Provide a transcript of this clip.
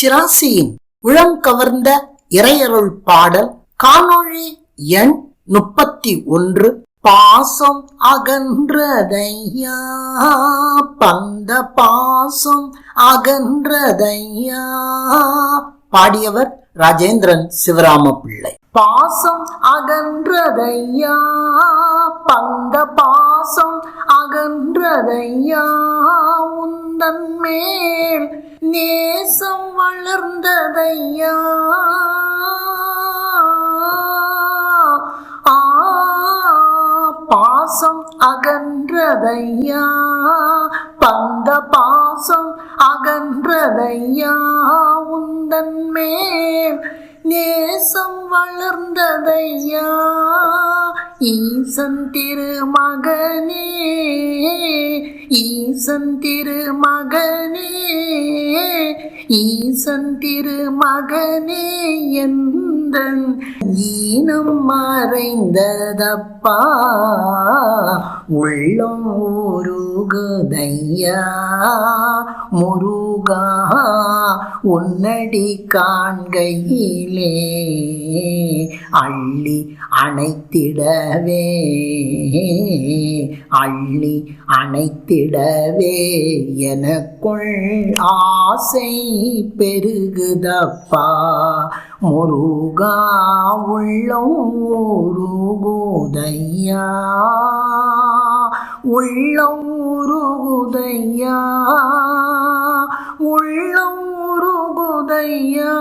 சிராசியின் உளம் கவர்ந்த இறையருள் பாடல் காணொளி எண் 31. பாசம் அகன்றதையா பந்த பாசம் அகன்றதையா. பாடியவர் ராஜேந்திரன் சிவராம பிள்ளை. பாசம் அகன்றதையா பந்த பாசம் அகன்றதையா, உந்தன் மேல் நேசம் வளர்ந்ததையா. பாசம் அகன்றதையா பந்த பாசம் அகன்றதையா, உந்தன் மேல் நேசம் வளர்ந்ததையா. ஈசன் திருமகனே ஈசன் திருமகனே ஈசன் திருமகனே, எந்தன் ஈனம் மறைந்ததப்பா உள்ளம் உருகுதையா. முருகா உன்னடி காண்கையிலே அள்ளி அணைத்திடவே அள்ளி அணைத்திடவே எனக்குள் ஆசை பெருகுதப்பா. முருகா உள்ளம் உருகுதையா உள்ளம் உருகுதையா உள்ளம் உருகுதையா.